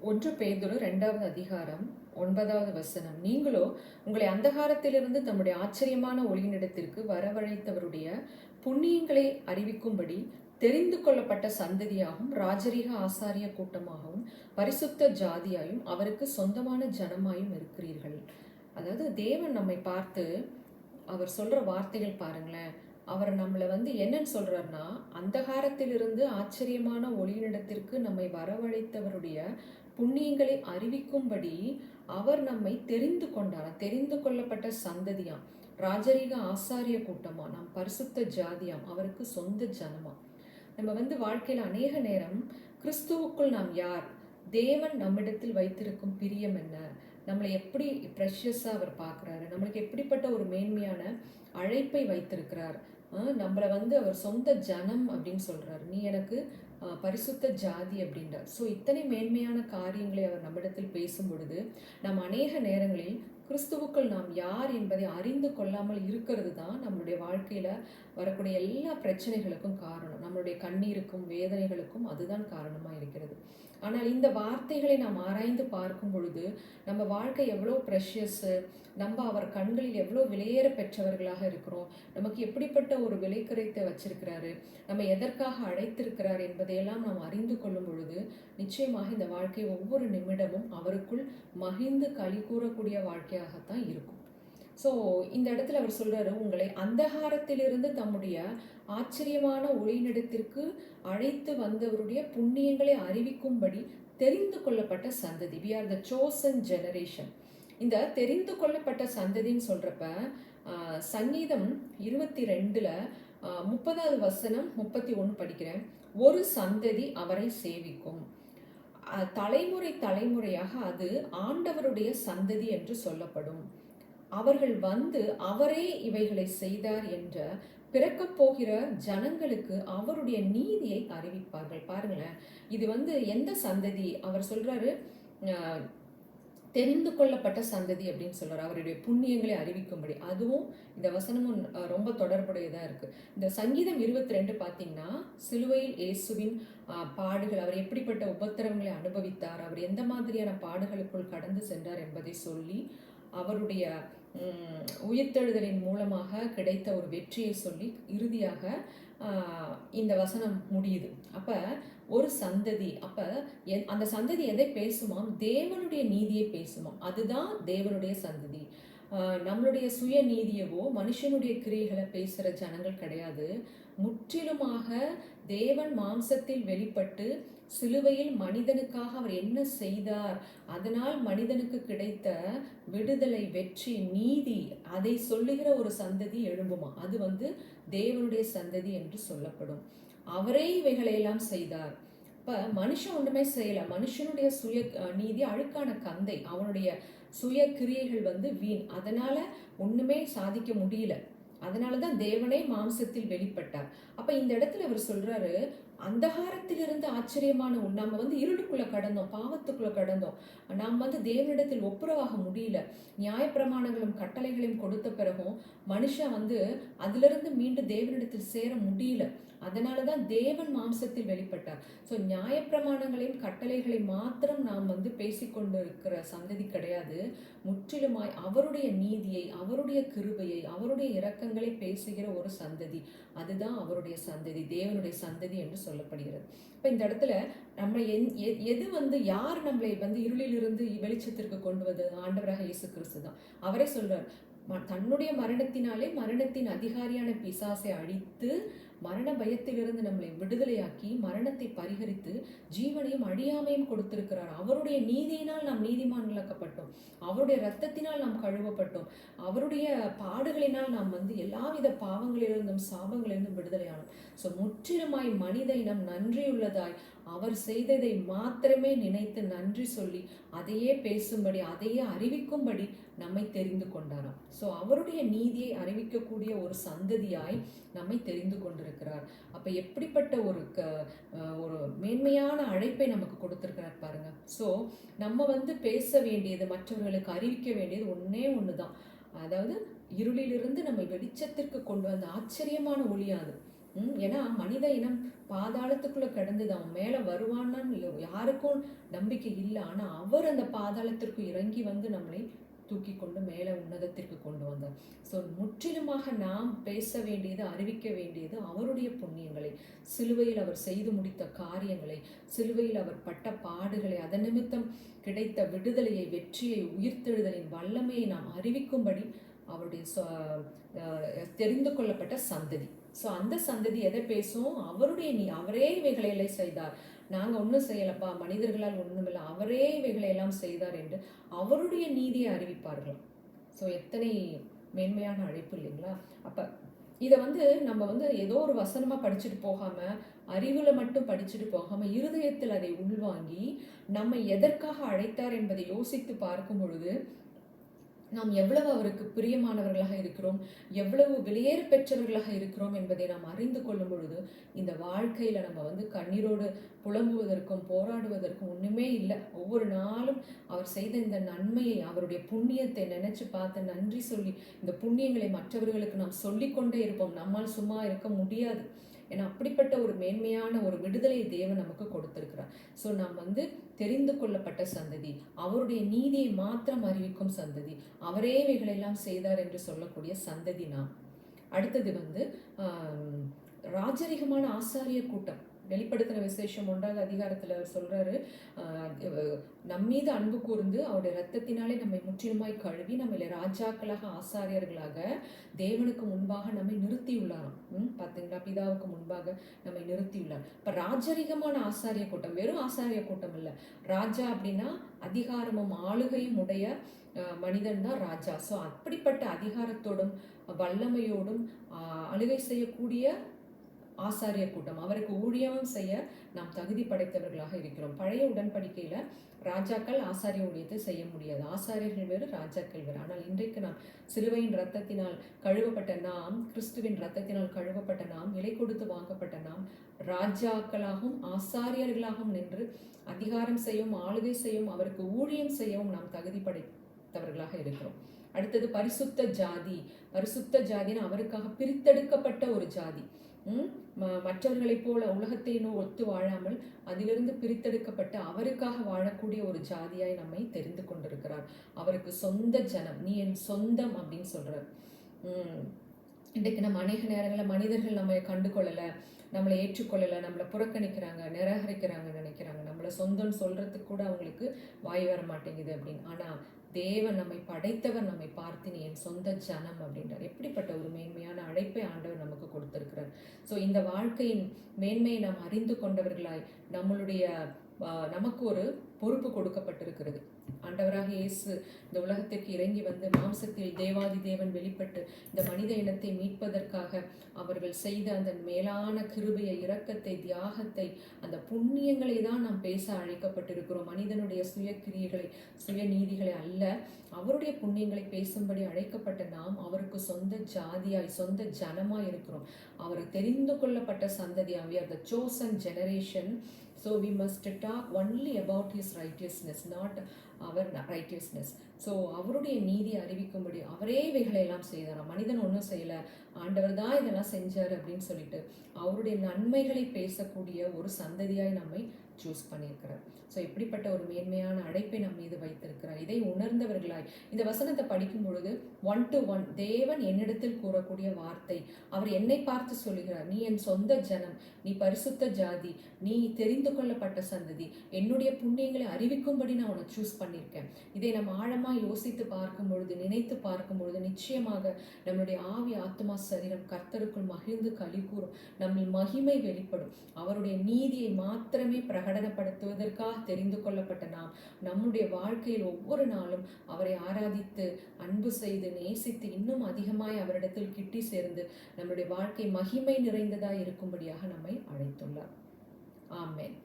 ஒன்று பேதுரு 2வது அதிகாரம் 9வது வசனம். நீங்களோ உங்களை அந்தகாரத்திலிருந்து தம்முடைய ஆச்சரியமான ஒளியினிடத்திற்கு வரவழைத்தவருடைய புண்ணியங்களை அறிவிக்கும்படி தெரிந்து கொள்ளப்பட்ட சந்ததியாகவும் ராஜரீக ஆசாரிய கூட்டமாகவும் பரிசுத்த ஜாதியாயும் அவருக்கு சொந்தமான ஜனமாயும் இருக்கிறீர்கள். அதாவது தேவன் நம்மை பார்த்து அவர் சொல்ற வார்த்தைகள் பாருங்களேன். அவர் நம்மளை என்னன்னு சொல்றாருன்னா, அந்தகாரத்திலிருந்து ஆச்சரியமான ஒளியினிடத்திற்கு நம்மை வரவழைத்தவருடைய புண்ணியங்களை அறிவிக்கும்படி அவர் நம்மை தெரிந்து கொண்டார். தெரிந்து கொள்ளப்பட்ட சந்ததியாம், ராஜரீக ஆசாரிய கூட்டமா, நாம் பரிசுத்த ஜாதியாம், அவருக்கு சொந்த ஜனமா. நம்ம வாழ்க்கையில் அநேக நேரம் கிறிஸ்துவுக்குள் நாம் யார், தேவன் நம்மிடத்தில் வைத்திருக்கும் பிரியம் என்ன, நம்மளை எப்படி ப்ரெஷியஸாக அவர் பார்க்குறாரு, நம்மளுக்கு எப்படிப்பட்ட ஒரு மேன்மையான அழைப்பை வைத்திருக்கிறார், நம்மளை அவர் சொந்த ஜனம் அப்படின்னு சொல்கிறார், நீ எனக்கு பரிசுத்த ஜாதி அப்படின்றார். ஸோ இத்தனை மேன்மையான காரியங்களை அவர் நம்மிடத்தில் பேசும் பொழுது நாம் அநேக நேரங்களில் கிறிஸ்துவுக்குள் நாம் யார் என்பதை அறிந்து கொள்ளாமல் இருக்கிறது தான் நம்மளுடைய வாழ்க்கையில் வரக்கூடிய எல்லா பிரச்சனைகளுக்கும் காரணம். நம்மளுடைய கண்ணீருக்கும் வேதனைகளுக்கும் அதுதான் காரணமாக இருக்கிறது. ஆனால் இந்த வார்த்தைகளை நாம் ஆராய்ந்து பார்க்கும் பொழுது நம்ம வாழ்க்கை எவ்வளோ ப்ரெஷியஸு, நம்ம அவர் கண்களில் எவ்வளோ விலையேற பெற்றவர்களாக இருக்கிறோம், நமக்கு எப்படிப்பட்ட ஒரு விலைக்கரைத்தை வச்சிருக்கிறாரு, நம்ம எதற்காக அழைத்திருக்கிறார் என்பதையெல்லாம் நாம் அறிந்து கொள்ளும் பொழுது நிச்சயமாக இந்த வாழ்க்கை ஒவ்வொரு நிமிடமும் அவருக்குள் மகிழ்ந்து களி கூறக்கூடிய வாழ்க்கையாகத்தான் இருக்கும். ஸோ இந்த இடத்துல அவர் சொல்றாரு, உங்களை அந்தகாரத்திலிருந்து தம்முடைய ஆச்சரியமான ஒளியினிடத்திற்கு அழைத்து வந்தவருடைய புண்ணியங்களை அறிவிக்கும்படி தெரிந்து கொள்ளப்பட்ட சந்ததி. We are the chosen generation. இந்த தெரிந்து கொள்ளப்பட்ட சந்ததின்னு சொல்றப்ப சங்கீதம் 22ல் 30வது வசனம் 31 படிக்கிறேன். ஒரு சந்ததி அவரை சேவிக்கும், தலைமுறை தலைமுறையாக அது ஆண்டவருடைய சந்ததி என்று சொல்லப்படும். அவர்கள் அவரே இவைகளை செய்தார் என்ற பிறக்கப் போகிற ஜனங்களுக்கு அவருடைய நீதியை அறிவிப்பார்கள். பாருங்களேன், இது எந்த சந்ததி அவர் சொல்றாரு, தெரிந்து கொள்ளப்பட்ட சந்ததி அப்படின்னு சொல்றாரு, அவருடைய புண்ணியங்களை அறிவிக்கும்படி. அதுவும் இந்த வசனமும் ரொம்ப தொடர்புடையதா இருக்கு. இந்த சங்கீதம் 22 பார்த்தீங்கன்னா, சிலுவையில் இயேசுவின் பாடுகள், அவர் எப்படிப்பட்ட உபத்திரவங்களை அனுபவித்தார், அவர் எந்த மாதிரியான பாடுகளுக்குள் கடந்து சென்றார் என்பதை சொல்லி அவருடைய உயிர்த்தெழுதலின் மூலமாக கிடைத்த ஒரு வெற்றியை சொல்லி இறுதியாக இந்த வசனம் முடியுது. அப்ப ஒரு சந்ததி, அப்ப அந்த சந்ததி எதை பேசுமாம், தேவனுடைய நீதியை பேசுமாம். அதுதான் தேவனுடைய சந்ததி. நம்மளுடைய சுய நீதியவோ மனுஷனுடைய கிரியைகளை பேசுற ஜனங்கள் கிடையாது. முற்றிலுமாக தேவன் மாம்சத்தில் வெளிப்பட்டு சிலுவையில் மனிதனுக்காக அவர் என்ன செய்தார், அதனால் மனிதனுக்கு கிடைத்த விடுதலை, வெற்றி, நீதி, அதை சொல்லுகிற ஒரு சந்ததி எழும்புமா. அது தேவனுடைய சந்ததி என்று சொல்லப்படும். அவரே இவைகளையெல்லாம் செய்தார். இப்ப மனுஷன் ஒன்றுமே செய்யல. மனுஷனுடைய சுய நீதி அழுக்கான கந்தை, அவனுடைய சுய கிரியைகள் வீண், அதனால ஒண்ணுமே சாதிக்க முடியல. அதனாலதான் தேவனே மாம்சத்தில் வெளிப்பட்டார். அப்ப இந்த இடத்துல அவர் சொல்றாரு, அந்தகாரத்திலிருந்து ஆச்சரியமான நாம இருளுக்குள்ள கடந்தோம், பாவத்துக்குள்ள கடந்தோம், நாம் தேவனிடத்தில் ஒப்புரவாக முடியல. நியாயப்பிரமாணங்களும் கட்டளைகளையும் கொடுத்த பிறகும் மனுஷன் அதிலிருந்து மீண்டும் தேவனிடத்தில் சேர முடியல. அதனாலதான் தேவன் மாம்சத்தில் வெளிப்பட்டார். ஸோ நியாயப்பிரமாணங்களையும் கட்டளைகளை மாத்திரம் நாம் பேசிக்கொண்டு இருக்கிற சந்ததி கிடையாது. முற்றிலுமாய் அவருடைய நீதியை, அவருடைய கிருபையை, அவருடைய இரக்கங்களை பேசுகிற ஒரு சந்ததி, அதுதான் அவருடைய சந்ததி, தேவனுடைய சந்ததி என்று சொல்லப்படுகிறது. இப்போ இந்த இடத்துல நம்ம எது யார் நம்மளை இருளிலிருந்து வெளிச்சத்திற்கு கொண்டு வந்தது, ஆண்டவராக இயேசு கிறிஸ்து தான். அவரே சொல்றார், தன்னுடைய மரணத்தினாலே மரணத்தின் அதிகாரியான பிசாசை அழித்து மரண பயத்திலிருந்து நம்மளை விடுதலையாக்கி மரணத்தை பரிகரித்து ஜீவனையும் அழியாமையும் கொடுத்திருக்கிறார். அவருடைய நீதியினால் நாம் நீதிமான்களாக்கப்பட்டோம், அவருடைய இரத்தத்தினால் நாம் கழுவப்பட்டோம், அவருடைய பாடுகளினால் நாம் எல்லாவித பாவங்களிலிருந்தும் சாபங்களிலிருந்தும் விடுதலையானோம். ஸோ முற்றிலுமாய் மனித இனம் நன்றியுள்ளதாய் அவர் செய்ததை மாத்திரமே நினைத்து நன்றி சொல்லி அதையே பேசும்படி, அதையே அறிவிக்கும்படி நம்மை தெரிந்து கொண்டாராம். ஸோ அவருடைய நீதியை அறிவிக்கக்கூடிய ஒரு சந்ததியாய் நம்மை தெரிந்து கொண்டிருக்கிறார். அப்ப எப்படிப்பட்ட ஒரு மேன்மையான அழைப்பை நமக்கு கொடுத்திருக்கிறார் பாருங்க. ஸோ நம்ம பேச வேண்டியது, மற்றவர்களுக்கு அறிவிக்க வேண்டியது ஒன்னே ஒண்ணுதான். அதாவது இருளிலிருந்து நம்மை வெளிச்சத்திற்கு கொண்டு வந்த ஆச்சரியமான ஒளியாது. ஏன்னா மனித இனம் பாதாளத்துக்குள்ள கிடந்தது. அவன் மேல வருவான்னு யாருக்கும் நம்பிக்கை இல்லை. ஆனா அவர் அந்த பாதாளத்திற்கு இறங்கி வந்து நம்மளை தூக்கி கொண்டு மேலே உன்னதத்திற்கு கொண்டு வந்தார். ஸோ முற்றிலுமாக நாம் பேச வேண்டியது, அறிவிக்க வேண்டியது அவருடைய புண்ணியங்களை, சிலுவையில் அவர் செய்து முடித்த காரியங்களை, சிலுவையில் அவர் பட்ட பாடுகளை, அதன் நிமித்தம் கிடைத்த விடுதலையை, வெற்றியை, உயிர்த்தெழுதலின் வல்லமையை நாம் அறிவிக்கும்படி அவருடைய தெரிந்து கொள்ளப்பட்ட சந்ததி. ஸோ அந்த சந்ததி எதை பேசும்? அவருடைய அவரே இவைகளை எல்லாம் செய்தார், நாங்கள் ஒன்றும் செய்யலப்பா, மனிதர்களால் ஒன்றுமில்லை, அவரே இவைகளை எல்லாம் செய்தார் என்று அவருடைய நீதியை அறிவிப்பார்கள். ஸோ எத்தனை மேன்மையான அழைப்பு இல்லைங்களா? அப்போ இதை நம்ம ஏதோ ஒரு வசனமாக படிச்சுட்டு போகாமல், அறிவில் மட்டும் படிச்சுட்டு போகாமல், இருதயத்தில் அதை உள்வாங்கி நம்ம எதற்காக அழைத்தார் என்பதை யோசித்து பார்க்கும் பொழுது நாம் எவ்வளவு அவருக்கு பிரியமானவர்களாக இருக்கிறோம், எவ்வளவு வெளியேற பெற்றவர்களாக இருக்கிறோம் என்பதை நாம் அறிந்து கொள்ளும் பொழுது இந்த வாழ்க்கையில் நம்ம கண்ணீரோடு புலம்புவதற்கும் போராடுவதற்கும் ஒன்றுமே இல்லை. ஒவ்வொரு நாளும் அவர் செய்த இந்த நன்மையை, அவருடைய புண்ணியத்தை நினைச்சு பார்த்து நன்றி சொல்லி இந்த புண்ணியங்களை மற்றவர்களுக்கு நாம் சொல்லிக்கொண்டே இருப்போம். நம்மால் சும்மா இருக்க முடியாது. ஏன்னா அப்படிப்பட்ட ஒரு மேன்மையான ஒரு விடுதலை தேவன் நமக்கு கொடுத்திருக்கிறார். ஸோ நாம் தெரிந்து கொள்ளப்பட்ட சந்ததி, அவருடைய நீதியை மாத்திரம் அறிவிக்கும் சந்ததி, அவரே இவைகளெல்லாம் செய்தார் என்று சொல்லக்கூடிய சந்ததி நாம். அடுத்தது ராஜரிகமான ஆசாரிய கூட்டம். வெளிப்படுத்தின விசேஷம் 1வது அதிகாரத்தில் அவர் சொல்றாரு, நம்மீது அன்பு கூர்ந்து அவருடைய இரத்தத்தினாலே நம்மை முற்றிலுமாய் கழுவி நம்மளை ராஜாக்களாக, ஆசாரியர்களாக தேவனுக்கு முன்பாக நம்மை நிறுத்தியுள்ளாராம். பார்த்தீங்களா? பிதாவுக்கு முன்பாக நம்மை நிறுத்தியுள்ளார். இப்போ ராஜரிகமான ஆசாரிய கூட்டம், வெறும் ஆசாரிய கூட்டம் இல்லை. ராஜா அப்படின்னா அதிகாரமும் ஆளுகையும் உடைய மனிதன் தான் ராஜா. ஸோ அப்படிப்பட்ட அதிகாரத்தோடும் வல்லமையோடும் ஆளுகை செய்யக்கூடிய ஆசாரிய கூட்டம், அவருக்கு ஊழியமும் செய்ய நாம் தகுதி படைத்தவர்களாக இருக்கிறோம். பழைய உடன்படிக்கையில ராஜாக்கள் ஆசாரிய ஊழியத்தை செய்ய முடியாது. ஆசாரியர்கள் வேறு, ராஜாக்கள் வேறு. ஆனால் இன்றைக்கு நாம் சிலுவையின் இரத்தத்தினால் கழுவப்பட்ட நாம், கிறிஸ்துவின் இரத்தத்தினால் கழுவப்பட்ட நாம், விலை கொடுத்து வாங்கப்பட்ட நாம் ராஜாக்களாகவும் ஆசாரியர்களாகவும் நின்று அதிகாரம் செய்யவும், ஆளுகை செய்யவும், அவருக்கு ஊழியம் செய்யவும் நாம் தகுதி படைத்தவர்களாக இருக்கிறோம். அடுத்தது பரிசுத்த ஜாதி. பரிசுத்த ஜாதின்னு அவருக்காக பிரித்தெடுக்கப்பட்ட ஒரு ஜாதி. மற்றவர்களைப் போல உலகத்தை ஒத்து வாழாமல் அதிலிருந்து பிரித்தெடுக்கப்பட்டு அவருக்காக வாழக்கூடிய ஒரு ஜாதியாய் நம்மை தெரிந்து கொண்டிருக்கிறார். அவருக்கு சொந்த ஜனம், நீ என் சொந்தம் அப்படின்னு சொல்றார். இன்றைக்கு நம்ம அநேக நேரங்களில் மனிதர்கள் நம்மை கண்டு கொள்ளலை, நம்மளை ஏற்றுக்கொள்ளலை, நம்மளை புறக்கணிக்கிறாங்க, நிராகரிக்கிறாங்கன்னு நினைக்கிறாங்க. நம்மளை சொந்தம்னு சொல்றதுக்கு கூட அவங்களுக்கு வாய் வர மாட்டேங்குது அப்படின்னு. ஆனால் தேவன் நம்மை படைத்தவர் நம்மை பார்த்து நீ என் சொந்த ஜனம் அப்படின்றார். எப்படிப்பட்ட ஒரு மேன்மையான அழைப்பை ஆண்டவர் நமக்கு கொடுத்திருக்கிறார். ஸோ இந்த வாழ்க்கையின் மேன்மையை நாம் அறிந்து கொண்டவர்களாய் நமக்கு ஒரு பொறுப்பு கொடுக்கப்பட்டிருக்கிறது. ஆண்டவராக இயேசு இந்த உலகத்திற்கு இறங்கி மாம்சத்தில் தேவாதி தேவன் வெளிப்பட்டு இந்த மனித இனத்தை மீட்பதற்காக அவர்கள் செய்த அந்த மேலான கிருபையை, இரக்கத்தை, தியாகத்தை, அந்த புண்ணியங்களை தான் நாம் பேச அழைக்கப்பட்டிருக்கிறோம். மனிதனுடைய சுய கிரியைகளை, சுய நீதிகளை அல்ல, அவருடைய புண்ணியங்களை பேசும்படி அழைக்கப்பட்ட நாம் அவருக்கு சொந்த ஜாதியாய், சொந்த ஜனமாய் இருக்கிறோம். அவர் தெரிந்து கொள்ளப்பட்ட சந்ததியாய். We are the chosen generation. So we must talk only about his righteousness, not our righteousness. So அவருடைய நீதியை அறிவிக்கும்படி அவரே இவைகளை எல்லாம் செய்தாராம். மனிதன் ஒன்றும் செய்யலை, ஆண்டவர் தான் இதெல்லாம் செஞ்சார் அப்படின்னு சொல்லிட்டு அவருடைய நன்மைகளை பேசக்கூடிய ஒரு சந்ததியாய் நம்மை சூஸ் பண்ணியிருக்கிறார். ஸோ இப்படிப்பட்ட ஒரு மேன்மையான அழைப்பை நம் மீது வைத்திருக்கிறார். இதை உணர்ந்தவர்களாய் இந்த வசனத்தை படிக்கும் பொழுது 1 to 1 தேவன் என்னிடத்தில் கூறக்கூடிய வார்த்தை, அவர் என்னை பார்த்து சொல்லுகிறார், நீ என் சொந்த ஜனம், நீ பரிசுத்த ஜாதி, நீ தெரிந்து கொள்ளப்பட்ட சந்ததி, என்னுடைய புண்ணியங்களை அறிவிக்கும்படி நான் உன்னை சூஸ் பண்ணியிருக்கேன். இதை நம்ம ஆழமாக யோசித்து பார்க்கும் பொழுது, நினைத்து பார்க்கும் பொழுது நிச்சயமாக நம்முடைய ஆவி, ஆத்மா, சரீரம் கர்த்தருக்குள் மகிழ்ந்து களி கூறும். நம்ம மகிமை வெளிப்படும். அவருடைய நீதியை மாத்திரமே பிரகடனப்படுத்துவதற்காக தெரிந்து கொள்ளப்பட்ட நாம் நம்முடைய வாழ்க்கையில் ஒவ்வொரு நாளும் அவரை ஆராதித்து, அன்பு செய்து, நேசித்து, இன்னும் அதிகமாய் அவரிடத்தில் கிட்டி சேர்ந்து நம்முடைய வாழ்க்கை மகிமை நிறைந்ததாய் இருக்கும்படியாக நம்மை அழைத்துள்ளார். ஆமென்.